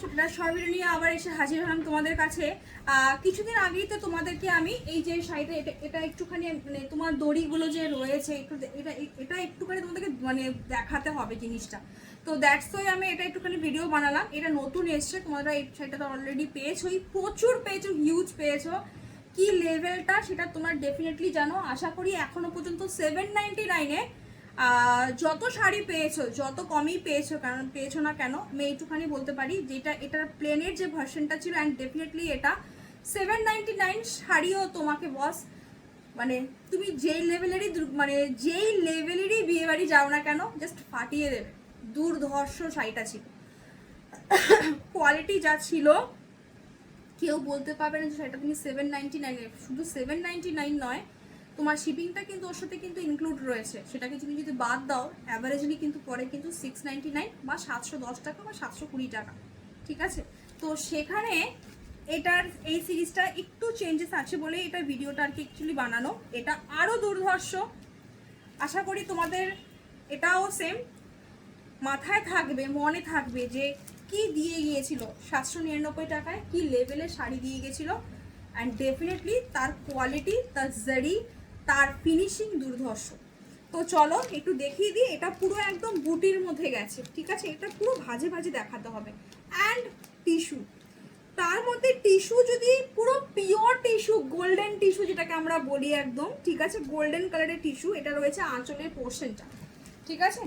ছোটটা শর্ট নিয়ে আবার এসে হাজির হলাম তোমাদের কাছে। কিছুদিন আগেই তো তোমাদেরকে আমি এই যে শাড়িটা এটা একটুখানি মানে তোমার দড়িগুলো যে রয়েছে একটু এটা একটুখানি তোমাদেরকে মানে দেখাতে হবে জিনিসটা। তো দ্যাটস ওয়াই আমি এটা একটুখানি ভিডিও বানালাম। এটা নতুন এসছে, তোমরা এই শাড়িটা তো অলরেডি পেয়েছোই, প্রচুর পেয়েছো, হিউজ পেয়েছো। কি লেভেলটা সেটা তোমরা ডেফিনেটলি জানো। আশা করি এখনো পর্যন্ত 799-এ যত শাড়ি পেয়েছো, যত কমই পেয়েছো, কারণ পেয়েছো না কেন আমি এইটুখানি বলতে পারি, যেটা এটার প্লেনের যে ভার্সনটা ছিল অ্যান্ড ডেফিনেটলি এটা 799 শাড়িও তোমাকে বস মানে তুমি যেই লেভেলেরই বিয়ে বাড়ি যাও না কেন জাস্ট ফাটিয়ে দেবে। দুর্ধর্ষ শাড়িটা ছিল, কোয়ালিটি যা ছিল কেউ বলতে পারবে না যে সেটা তুমি 799, শুধু 799 নয়, তোমার শিপিংটা কিন্তু ওর সাথে কিন্তু ইনক্লুড রয়েছে। সেটাকে তুমি যদি বাদ দাও অ্যাভারেজলি কিন্তু পরে কিন্তু 699 বা 710 টাকা বা 720 টাকা, ঠিক আছে। তো সেখানে এটার এই সিরিজটা একটু চেঞ্জেস আছে বলে এটা ভিডিওটা আর কি অ্যাকচুয়ালি বানানো। এটা আরও দুর্ধর্ষ। আশা করি তোমাদের এটাও সেম মাথায় থাকবে, মনে থাকবে যে কি দিয়ে গিয়েছিল 799 টাকায়, কি লেভেলের শাড়ি দিয়ে গেছিল। অ্যান্ড ডেফিনেটলি তার কোয়ালিটি, তার জারি, তার ফিনিশিং দুর্ধর্ষ। তো চলো একটু দেখিয়ে দিই। এটা পুরো একদম বুটির মধ্যে গেছে, ঠিক আছে। এটা পুরো ভাজে ভাজে দেখাতে হবে। অ্যান্ড টিস্যু, তার মধ্যে টিস্যু যদি পুরো পিওর টিস্যু, গোল্ডেন টিস্যু যেটাকে আমরা বলি একদম, ঠিক আছে, গোল্ডেন কালারের টিস্যু। এটা রয়েছে আঁচলের পোর্শনটা, ঠিক আছে।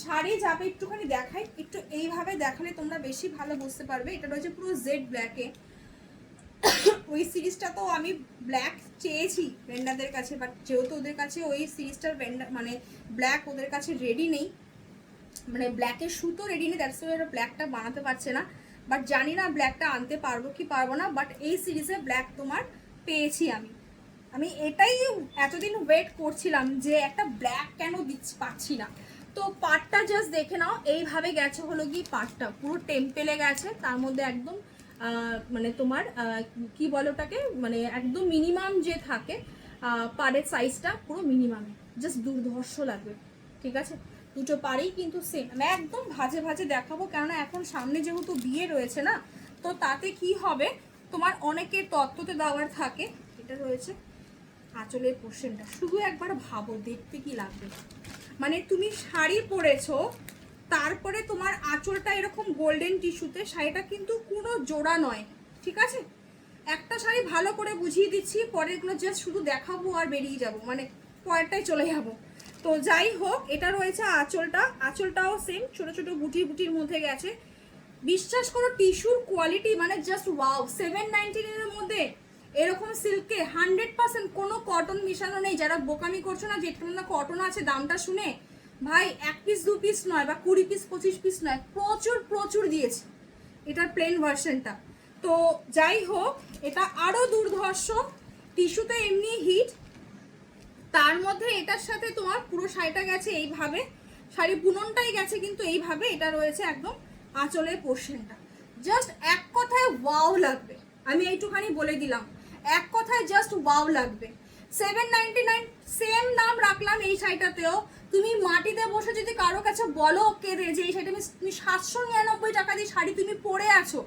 শাড়ি যাবে একটুখানি দেখাই, একটু এইভাবে দেখালে তোমরা বেশি ভালো বুঝতে পারবে। এটা রয়েছে পুরো জেড ব্ল্যাকে। ওই সিরিজটা তো আমি ব্ল্যাক চেয়েছি ভেন্ডারদের কাছে, বাট যেহেতু ওদের কাছে ওই সিরিজটার ভেন্ডার মানে ব্ল্যাক ওদের কাছে রেডি নেই, মানে ব্ল্যাকের সুতো রেডি নেই, দ্যাটস ওয়াই ওরা ব্ল্যাকটা বানাতে পারছে না। বাট জানি না ব্ল্যাকটা আনতে পারবো কি পারবো না, বাট এই সিরিজে ব্ল্যাক তোমার পেয়েছি আমি। আমি এটাই এতদিন ওয়েট করছিলাম যে একটা ব্ল্যাক কেন পাচ্ছি না। তো পাটটা জাস্ট দেখে নাও, এইভাবে গেছে হলো কি পাটটা পুরো টেম্পেলে গেছে, তার মধ্যে একদম মানে তোমার কি বলে ওটাকে, মানে একদম মিনিমাম যে থাকে পাড়ের সাইজটা পুরো মিনিমামে, জাস্ট দুর্ধর্ষ লাগবে, ঠিক আছে। দুটো পাড়েই কিন্তু সেম। আমি একদম ভাজে ভাজে দেখাবো, কেননা এখন সামনে যেহেতু বিয়ে রয়েছে না, তো তাতে কি হবে তোমার অনেকের তত্ত্বতে দেওয়ার থাকে। এটা রয়েছে আঁচলের পোর্শনটা, শুধু একবার ভাবো দেখতে কি লাগবে। মানে তুমি শাড়ি পরেছো, তারপরে তোমার আঁচলটা এরকম গোল্ডেন টিস্যুতে, শাড়িটা কিন্তু কোনো জোড়া নয়, ঠিক আছে। একটা শাড়ি ভালো করে বুঝিয়ে দিচ্ছি, পরেরগুলো জাস্ট শুধু দেখাবো আর বেরিয়ে যাব, মানে পরেরটাই চলে যাব। তো যাই হোক, এটা রয়েছে আঁচলটাও সেম ছোট ছোট বুটির মধ্যে গেছে। বিশ্বাস করো টিস্যুর কোয়ালিটি মানে জাস্ট ওয়াও। 799 এর মধ্যে এরকম সিল্কে 100% কোনো কটন মিশানো নেই। যারা বোকামি করছো না যে একটু না কটন আছে দামটা শুনে, ভাই 1 পিস 2 পিস নয় বা 20 পিস 25 পিস নয়, প্রচুর প্রচুর দিয়েছে এটার প্লেন ভার্সনটা। তো যাই হোক, এটা আরও দুর্ধর্ষ। টিস্যুতে এমনি হিট, তার মধ্যে এটার সাথে তোমার পুরো শাড়িটা গেছে এইভাবে, শাড়ি বুননটাই গেছে কিন্তু এইভাবে। এটা রয়েছে একদম আঁচলের পোর্শনটা, জাস্ট এক কথায় ওয়াও লাগবে। আমি এইটুখানি বলে দিলাম, এক কথায় জাস্ট ওয়াও লাগবে। 799 সেম দাম রাখলাম এই শাড়িটাতেও। তুমি মাটিতে বসে যদি কারো কাছে বলো কেঁদে যে এই শাড়িটা তুমি 799 টাকা দিয়ে শাড়ি তুমি পরে আছো,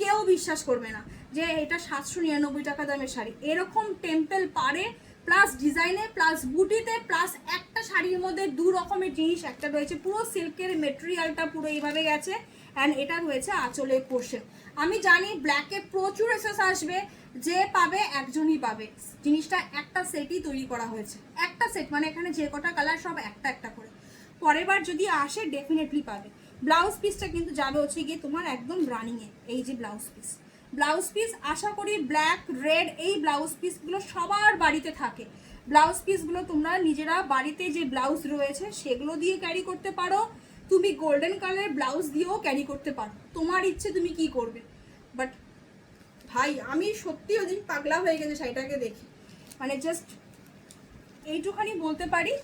কেউ বিশ্বাস করবে না যে এটা 799 টাকা দামের শাড়ি। এরকম টেম্পেল পারে প্লাস ডিজাইনে প্লাস বুটিতে প্লাস একটা শাড়ির মধ্যে দু রকমের জিনিস। একটা রয়েছে পুরো সিল্কের মেটেরিয়ালটা পুরো এইভাবে গেছে, অ্যান্ড এটা রয়েছে আঁচলের পোর্শন। আমি জানি ব্ল্যাকে প্রচুর এসএস আসবে, যে পাবে একজনই পাবে। জিনিসটা একটা সেটই তৈরি করা হয়েছে, একটা সেট মানে এখানে যে কটা কালার সব একটা একটা করে। পরের বার যদি আসে ডেফিনেটলি পাবে। ব্লাউজ পিসটা কিন্তু যাবে হচ্ছে গিয়ে তোমার একদম রানিংয়ে। এই যে ব্লাউজ পিস আশা করি ব্ল্যাক রেড এই ব্লাউজ পিসগুলো সবার বাড়িতে থাকে। ব্লাউজ পিসগুলো তোমরা নিজেরা বাড়িতে যে ব্লাউজ রয়েছে সেগুলো দিয়ে ক্যারি করতে পারো, তুমি গোল্ডেন কালারের ব্লাউজ দিয়েও ক্যারি করতে পারো, তোমার ইচ্ছে তুমি কি করবে। বাট ভাই আমি সত্যি ওদিন পাগলা হয়ে গেছে শাড়িটাকে দেখি, মানে জাস্ট এইটুখানি বলতে পারি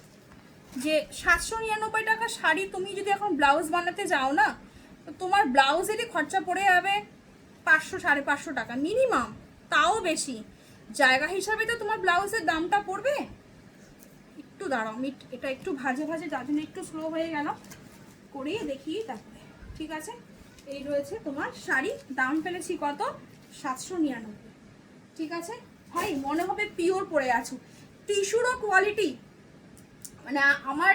যে 799 টাকা শাড়ি তুমি যদি এখন ব্লাউজ বানাতে যাও না, তো তোমার ব্লাউজেরই খরচা পড়ে যাবে 500 550 টাকা মিনিমাম, তাও বেশি। জায়গা হিসাবে তো তোমার ব্লাউজের দামটা পড়বে। একটু দাঁড়াও, আমি এটা একটু ভাজে ভাজে, যার জন্য একটু স্লো হয়ে গেল, করিয়ে দেখিয়ে তারপরে, ঠিক আছে। এই রয়েছে তোমার শাড়ি, দাম ফেলেছি কত, 799। ঠিক আছে ভাই, মনে হবে পিওর পরে আছো। টিস্যুরও কোয়ালিটি, মানে আমার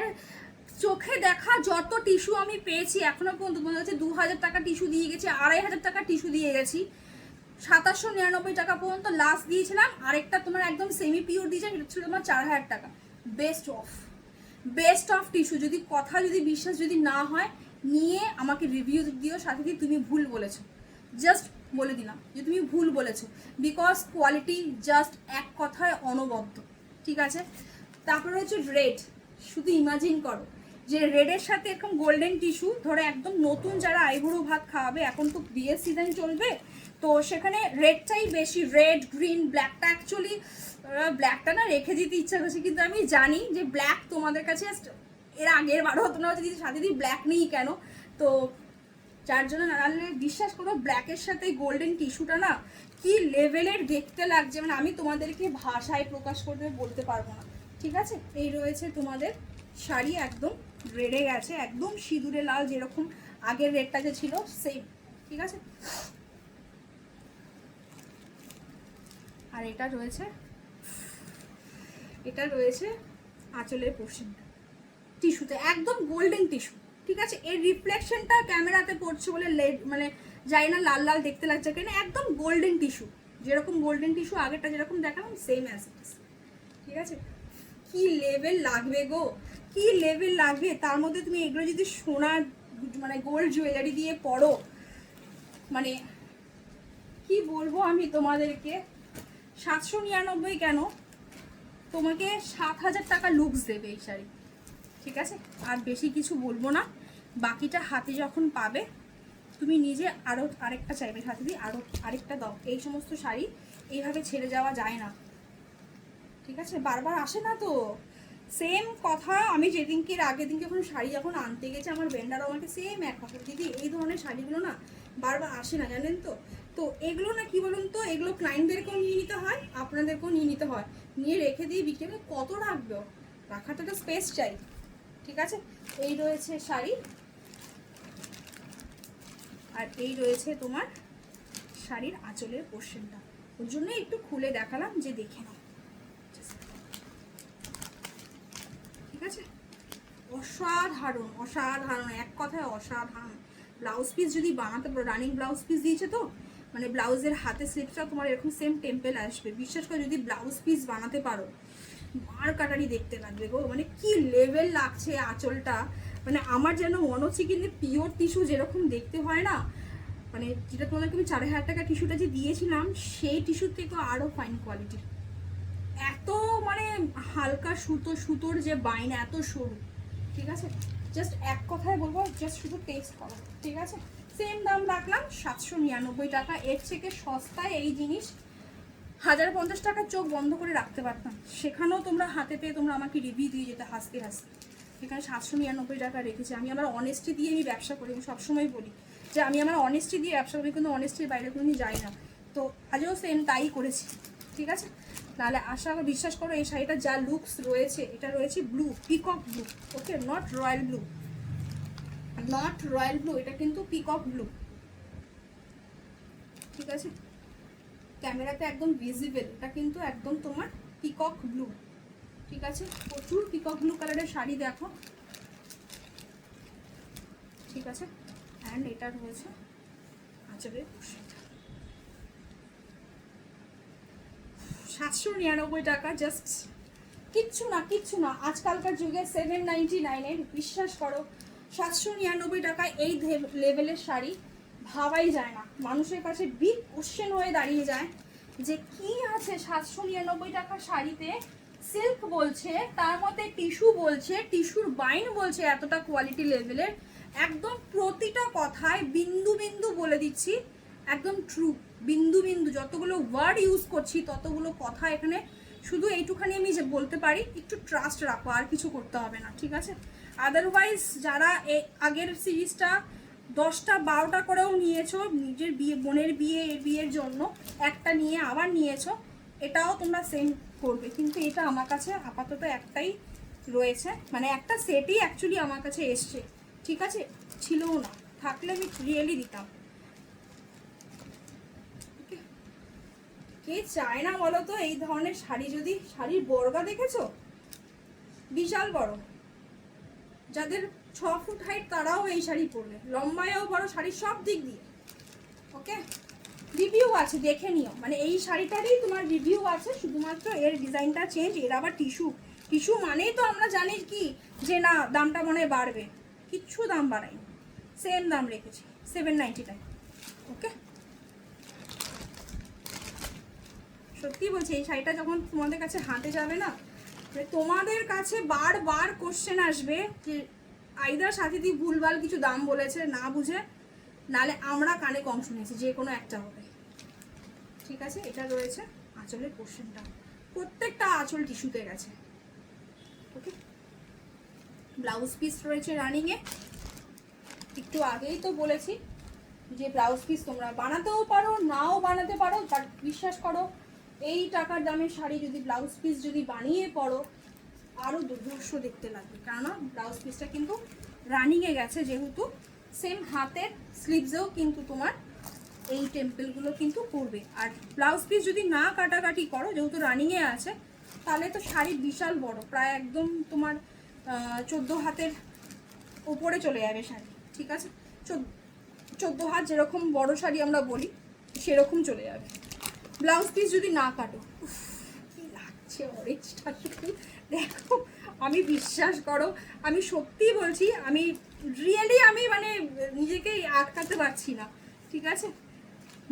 চোখে দেখা যত টিস্যু আমি পেয়েছি এখনো পর্যন্ত মনে হচ্ছে 2000 টাকা টিস্যু দিয়ে গেছি, 2500 টাকা টিস্যু দিয়ে গেছি, 2799 টাকা পর্যন্ত লাস্ট দিয়েছিলাম। আরেকটা তোমার একদম সেমি পিওর দিয়েছে, সেটা ছিল তোমার 4000 টাকা। Best of tissue. যদি কথা, যদি বিশ্বাস যদি না হয়, নিয়ে আমাকে রিভিউ দিও, সাথে দিয়ে তুমি ভুল বলেছো, জাস্ট বলে দিলাম যে তুমি ভুল বলেছো, বিকজ কোয়ালিটি জাস্ট এক কথায় অনবদ্য। ঠিক আছে, তারপরে হচ্ছে রেড। শুধু ইমাজিন করো যে রেডের সাথে এরকম গোল্ডেন টিস্যু, ধরো একদম নতুন যারা আইবুড়ো ভাত খাওয়াবে, এখন তো বিয়ের সিজন চলবে, তো সেখানে রেডটাই বেশি, রেড গ্রিন ব্ল্যাকটা অ্যাকচুয়ালি, ব্ল্যাকটা না রেখে দিতে ইচ্ছা করছে, কিন্তু আমি জানি যে ব্ল্যাক তোমাদের কাছে এর আগের বারও হতো না, যদি সাথে দিয়ে ব্ল্যাক নেই কেন, তো যার জন্য নাড়ালে বিশ্বাস করো ব্ল্যাকের সাথে গোল্ডেন টিস্যুটা না কি লেভেলের দেখতে লাগছে, মানে আমি তোমাদেরকে ভাষায় প্রকাশ করতে বলতে পারবো না। ঠিক আছে, এই রয়েছে তোমাদের শাড়ি, একদম রেডে গেছে, একদম সিঁদুরে লাল, যেরকম আগের রেডটা যে ছিল সেম। ঠিক আছে, আর এটা রয়েছে আঁচলের পোর্শনটা, টিস্যুতে একদম গোল্ডেন টিস্যু। ঠিক আছে, এর রিফ্লেকশনটা ক্যামেরাতে পড়ছে বলে মানে যাই না লাল লাল দেখতে লাগছে কেন, একদম গোল্ডেন টিস্যু, যেরকম গোল্ডেন টিস্যু আগেরটা যেরকম দেখালাম সেম অ্যাজ ইট ইজ। ঠিক আছে, কি লেভেল লাগবে গো, কি লেভেল লাগবে, তার মধ্যে তুমি এগুলো যদি সোনা মানে গোল্ড জুয়েলারি দিয়ে পরো, মানে কি বলবো আমি তোমাদেরকে। 799 কেন, তোমাকে 7000 টাকা লুকস দেবে এই শাড়ি। ঠিক আছে, আর বেশি কিছু বলবো না, বাকিটা হাতে যখন পাবে তুমি নিজে আরও আরেকটা চাইবে, হাতে দিয়ে আরও আরেকটা দাও। এই সমস্ত শাড়ি এইভাবে ছেড়ে যাওয়া যায় না। ঠিক আছে, বারবার আসে না তো, সেম কথা। আমি যেদিনকে আগের দিনকে যখন শাড়ি যখন আনতে গেছে, আমার ভেন্ডারও আমাকে সেম এক কথা, দিদি এই ধরনের শাড়িগুলো না বারবার আসে না, জানেন তো। তো এগুলো না কি বলুন তো, এগুলো ক্লায়েন্টদেরকেও নিয়ে নিতে হয়, আপনাদেরকেও নিয়ে নিতে হয়, নিয়ে রেখে দিয়ে বিক্রি করে কত রাখবে, রাখাটা তো স্পেস চাই। ঠিক আছে, এই রয়েছে শাড়ি, আর এই রয়েছে তোমার শাড়ির আঁচলের পোর্শনটা, ওর জন্য একটু খুলে দেখালাম যে দেখে নাও। ঠিক আছে, অসাধারণ অসাধারণ, এক কথায় অসাধারণ। ব্লাউজ পিস যদি বানাতে পারো, রানিং ব্লাউজ পিস দিয়েছে তো, মানে ব্লাউজের হাতে স্লিপসটা তোমার এরকম সেম টেম্পেল আসবে, বিশ্বাস করে যদি ব্লাউজ পিস বানাতে পারো, মার কাটারি দেখতে লাগবে গো, মানে কি লেভেল লাগছে আঁচলটা, মানে আমার যেন মনে হচ্ছে কিন্তু পিওর টিস্যু যেরকম দেখতে হয় না, মানে যেটা তোমাদেরকে আমি 4000 টাকা টিস্যুটা যে দিয়েছিলাম, সেই টিস্যুর থেকে আরও ফাইন কোয়ালিটির, এত মানে হালকা সুতোর যে বাইন এত সরু। ঠিক আছে, জাস্ট এক কথায় বলবো, জাস্ট শুধু টেস্ট করো। ঠিক আছে, সেম দাম রাখলাম 799 টাকা। এর থেকে সস্তায় এই জিনিস 1050 টাকার চোখ বন্ধ করে রাখতে পারতাম, সেখানেও তোমরা হাতে পেয়ে তোমরা আমাকে রিভিউ দিয়ে যেতে হাসতে হাসতে। এখানে 799 টাকা রেখেছি। আমি আমার অনেস্টি দিয়ে আমি ব্যবসা করি, আমি সবসময় বলি যে আমি আমার অনেস্টি দিয়ে ব্যবসা করি, কিন্তু অনেস্টির বাইরে কোনো যাই না, তো আজও সেম তাই করেছি। ঠিক আছে, তাহলে আশা বিশ্বাস করো এই শাড়িটা যা লুকস রয়েছে, এটা রয়েছে blue, peacock blue, okay, not royal blue, এটা কিন্তু পিকক ব্লু। ঠিক আছে, ক্যামেরাতে একদম ভিজিবল, এটা কিন্তু একদম তোমার পিকক ব্লু। ঠিক আছে, প্রচুর পিকক ব্লু কালারের শাড়ি দেখো। ঠিক আছে, অ্যান্ড এটা রয়েছে আঁচলের পোর্শনটা, 799 টাকা, জাস্ট কিচ্ছু না আজকালকার যুগে 799 বিশ্বাস করো 799 টাকায় এই লেভেলের শাড়ি ভাবাই যায় না। মানুষের কাছে বিগ কোশ্চেন হয়ে দাঁড়িয়ে যায় যে কি আছে 799 টাকার শাড়িতে। সিল্ক বলছে, তার মধ্যে টিস্যু বলছে, টিস্যুর বাইন বলছে, এতটা কোয়ালিটি লেভেলের, একদম প্রতিটা কথায় বিন্দু বিন্দু বলে দিচ্ছি, একদম ট্রু বিন্দু বিন্দু, যতগুলো ওয়ার্ড ইউজ করছি ততগুলো কথা এখানে, শুধু এইটুখানি আমি যে বলতে পারি একটু ট্রাস্ট রাখো, আর কিছু করতে হবে না। ঠিক আছে, আদারওয়াইজ যারা আগের সিরিজটা 10টা 12টা করেও নিয়েছো, নিজের বিয়ে, বোনের বিয়ে, এর বিয়ের জন্য একটা নিয়ে আবার নিয়েছো, এটাও তোমরা সেম করবে, কিন্তু এটা আমার কাছে আপাতত একটাই রয়েছে, মানে একটা সেটই অ্যাকচুয়ালি আমার কাছে এসছে। ঠিক আছে, ছিলও না, থাকলে আমি রিয়েলি দিতাম। কে চায় না বলো তো এই ধরনের শাড়ি? যদি শাড়ির বর্গা দেখেছো, বিশাল বড়, যাদের 6 ফুট হাইট তারাও এই শাড়ি পরবে, লম্বায়ও বড় শাড়ির সব দিক দিয়ে। ওকে, রিভিউ আছে, দেখে নিও। মানে এই শাড়িটারই তোমার রিভিউ আছে, শুধুমাত্র এর ডিজাইনটা চেঞ্জ। এর আবার টিস্যু, টিস্যু মানেই তো আমরা জানি কি যে না দামটা মনে হয় বাড়বে, কিচ্ছু দাম বাড়ায়নি, সেম দাম রেখেছি 799। ওকে, সত্যি বলছি এই শাড়িটা যখন তোমাদের কাছে হাতে যাবে না, তোমাদের কাছে বারবার কোশ্চেন আসবে যে আইদার সাথীদি ভুলভাল কিছু দাম বলেছে না বুঝে, নালে আমরা কানে কম শুনেছি, যে কোনো একটা হবে। ঠিক আছে, এটা রয়েছে আঁচলের পোর্শনটা, প্রত্যেকটা আঁচল টিস্যুতে গেছে। ওকে, ব্লাউজ পিস রয়েছে রানিংয়ে। একটু আগেই তো বলেছি যে ব্লাউজ পিস তোমরা বানাতেও পারো, নাও বানাতে পারো, বাট বিশ্বাস করো এই টাকার দামের শাড়ি যদি ব্লাউজ পিস যদি বানিয়ে পরো আরও দুর্ধর্ষ দেখতে লাগবে। কেননা ব্লাউজ পিসটা কিন্তু রানিংয়ে গেছে, যেহেতু সেম হাতের স্লিভসেও কিন্তু তোমার এই টেম্পেলগুলো কিন্তু পড়বে। আর ব্লাউজ পিস যদি না কাটাকাটি করো, যেহেতু রানিংয়ে আছে, তাহলে তো শাড়ি বিশাল বড়, প্রায় একদম তোমার 14 হাতের ওপরে চলে যাবে শাড়ি। ঠিক আছে, 14 হাত যেরকম বড় শাড়ি আমরা বলি সেরকম চলে যাবে ব্লাউজ পিস যদি না কাটো। কি লাগছে অরেঞ্জটা শুধু দেখো, আমি বিশ্বাস করো, আমি সত্যি বলছি, আমি রিয়েলি আমি মানে নিজেকে আটকাতে পারছি না। ঠিক আছে,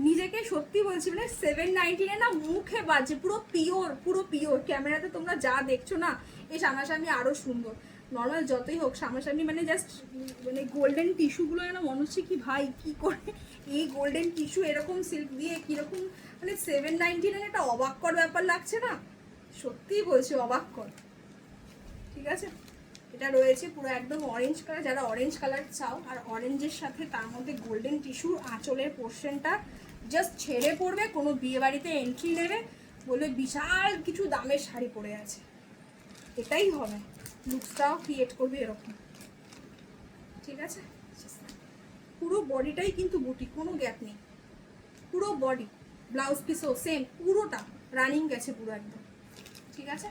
নিজেকে সত্যি বলছি, মানে 799 না মুখে বাজছে, পুরো পিওর, পুরো পিওর। ক্যামেরাতে তোমরা যা দেখছো না, এই সামনাসামনি আরও সুন্দর। নর্মাল যতই হোক সামনাসামনি মানে জাস্ট মানে গোল্ডেন টিস্যুগুলো যেন মনে হচ্ছে কি ভাই কি করে এই গোল্ডেন টিস্যু এরকম সিল্ক দিয়ে কীরকম, মানে 799 একটা অবাক কর ব্যাপার লাগছে না, সত্যিই বলছি অবাক কর। ঠিক আছে, এটা রয়েছে পুরো একদম অরেঞ্জ কালার, যারা অরেঞ্জ কালার চাও, আর অরেঞ্জের সাথে তার মধ্যে গোল্ডেন টিস্যু আঁচলের পোর্শনটা জাস্ট ছেড়ে পড়বে, কোনো বিয়ে বাড়িতে এন্ট্রি নেবে বলবে বিশাল কিছু দামের শাড়ি পরে আছে, এটাই হবে, লুকসটাও ক্রিয়েট করবে এরকম। ঠিক আছে, পুরো বডিটাই কিন্তু বুটি, কোনো গ্যাপ নেই, পুরো বডি। ব্লাউজ পিসও সেম, পুরোটা রানিং গেছে পুরো একদম। ঠিক আছে,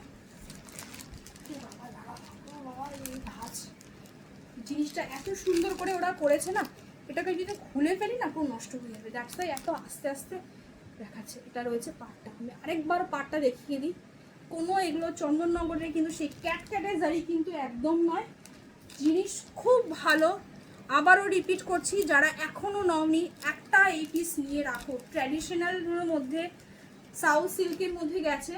জিনিসটা এত সুন্দর করে ওরা করেছে না, এটাকে যদি খুলে ফেলি না পুরো নষ্ট হয়ে যাবে, দ্যাটস ওয়াই এত আস্তে আস্তে দেখাচ্ছে। এটা রয়েছে পাটটা, আমি আরেকবার পাটটা দেখিয়ে দিই। কোনো এগুলো চন্দননগরের কিন্তু সেই ক্যাটক্যাটের জারি কিন্তু একদম নয়, জিনিস খুব ভালো। আবারও রিপিট করছি, যারা এখনও নওনি একটা এই পিস নিয়ে রাখো। ট্র্যাডিশনালের মধ্যে সাউথ সিল্কের মধ্যে গেছে,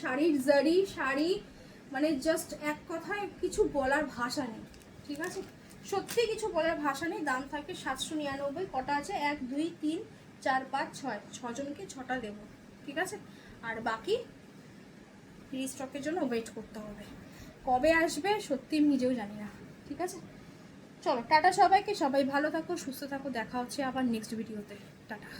শাড়ির জারি শাড়ি, মানে জাস্ট এক কথায় কিছু বলার ভাষা নেই। ঠিক আছে, সত্যি কিছু বলার ভাষা নেই। দাম থাকে 799। কটা আছে? 1 2 3 4 5 6, 6 জনকে 6টা দেবো। ঠিক আছে, আর বাকি রিস্টকের জন্য ওয়েট করতে হবে, কবে আসবে সত্যি আমি নিজেও জানি না। ঠিক আছে, চলো টাটা সবাইকে, সবাই ভালো থাকো, সুস্থ থাকো, দেখা হচ্ছে আবার নেক্সট ভিডিওতে। টাটা।